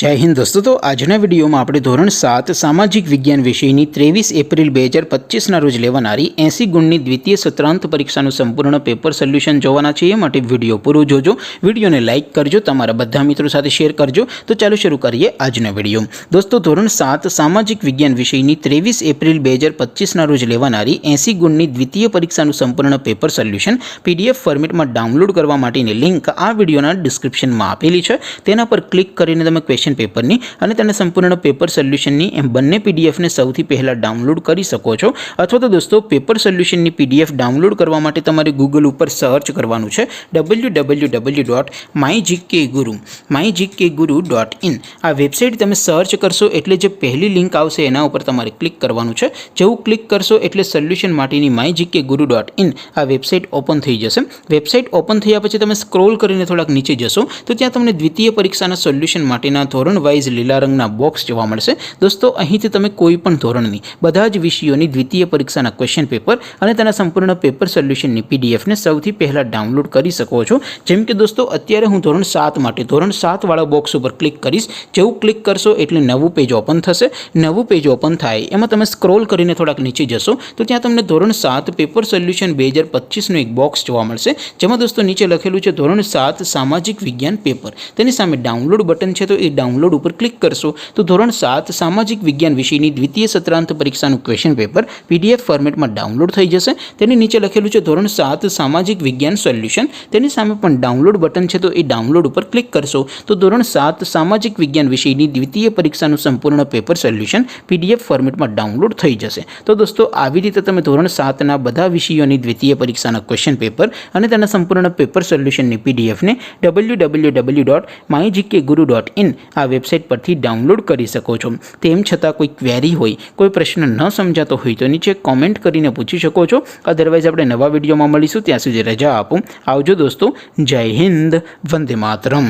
जय हिंद दोस्तों। तो आजना विडियो में આપણે ધોરણ 7 સામાજિક વિજ્ઞાન વિષયની 23 એપ્રિલ 2025 ના રોજ લેવાનારી 80 ગુણની દ્વિતીય સત્રાંત પરીક્ષાનું સંપૂર્ણ પેપર સોલ્યુશન જોવાના છે। એ માટે વિડિયો પૂરો જોજો, વિડિયોને લાઈક કરજો, તમારા બધા મિત્રો સાથે શેર કરજો। તો ચાલો શરૂ કરીએ આજનો વિડિયો। દોસ્તો ધોરણ 7 સામાજિક વિજ્ઞાન વિષયની 23 એપ્રિલ 2025 ના રોજ લેવાનારી 80 ગુણની દ્વિતીય પરીક્ષાનું સંપૂર્ણ પેપર સોલ્યુશન PDF ફોર્મેટમાં ડાઉનલોડ કરવા માટેની લિંક આ વિડિયોના ડિસ્ક્રિપ્શનમાં આપેલી છે। તેના પર ક્લિક કરીને તમે ક્વેશ્ચન પેપરની અને તેને સંપૂર્ણ પેપર સોલ્યુશનની એમ બંને પીડીએફને સૌથી પહેલા ડાઉનલોડ કરી શકો છો। અથવા તો દોસ્તો પેપર સોલ્યુશનની પીડીએફ ડાઉનલોડ કરવા માટે તમારે ગૂગલ ઉપર સર્ચ કરવાનું છે www.mygkguru.in। આ વેબસાઇટ તમે સર્ચ કરશો એટલે જે પહેલી લિંક આવશે એના ઉપર તમારે ક્લિક કરવાનું છે। જેવું ક્લિક કરશો એટલે સોલ્યુશન માટેની mygkguru.in આ વેબસાઇટ ઓપન થઈ જશે। વેબસાઇટ ઓપન થયા પછી તમે સ્ક્રોલ કરીને થોડાક નીચે જશો તો ત્યાં તમને દ્વિતીય પરીક્ષાના સોલ્યુશન માટેના ધોરણ વાઇઝ લીલા રંગના બોક્સ જોવા મળશે। દોસ્તો અહીંથી તમે કોઈ પણ ધોરણની બધા જ વિષયોની દ્વિતીય પરીક્ષાના ક્વેશ્ચન પેપર અને તેના સંપૂર્ણ પેપર સોલ્યુશનની પીડીએફને સૌથી પહેલા ડાઉનલોડ કરી શકો છો। જેમ કે દોસ્તો અત્યારે હું ધોરણ 7 માટે ધોરણ 7 વાળા બોક્સ ઉપર ક્લિક કરીશ। જેવું ક્લિક કરશો એટલે નવું પેજ ઓપન થશે। નવું પેજ ઓપન થાય એમાં તમે સ્ક્રોલ કરીને થોડાક નીચે જશો તો ત્યાં તમને ધોરણ 7 પેપર સોલ્યુશન 2025 નું એક બોક્સ જોવા મળશે। જેમાં દોસ્તો નીચે લખેલું છે ધોરણ 7 સામાજિક વિજ્ઞાન પેપર। તેની સામે ડાઉનલોડ બટન છે, તો એ ડાઉનલોડ ઉપર ક્લિક કરશો તો ધોરણ 7 સામાજિક વિજ્ઞાન વિષયની દ્વિતીય સત્રાંત પરીક્ષાનું ક્વેશ્ચન પેપર PDF ફોર્મેટમાં ડાઉનલોડ થઈ જશે। તેની નીચે લખેલું છે ધોરણ 7 સામાજિક વિજ્ઞાન સોલ્યુશન। તેની સામે પણ ડાઉનલોડ બટન છે, તો એ ડાઉનલોડ ઉપર ક્લિક કરશો તો ધોરણ 7 સામાજિક વિજ્ઞાન વિષયની દ્વિતીય પરીક્ષાનું સંપૂર્ણ પેપર સોલ્યુશન PDF ફોર્મેટમાં ડાઉનલોડ થઈ જશે। તો દોસ્તો આવી રીતે તમે ધોરણ 7 ના બધા વિષયોની દ્વિતીય પરીક્ષાના ક્વેશ્ચન પેપર અને તેના સંપૂર્ણ પેપર સોલ્યુશનની પીડીએફને www.mygkguru.in આ વેબસાઇટ પરથી ડાઉનલોડ કરી શકો છો। તેમ છતાં કોઈ ક્વેરી હોય, કોઈ પ્રશ્ન ન સમજાતો હોય તો નીચે કોમેન્ટ કરીને પૂછી શકો છો। અધરવાઇઝ આપણે નવા વિડીયોમાં મળીશું, ત્યાં સુધી રજા આપો। આવજો દોસ્તો, જય હિન્દ, વંદે માતરમ।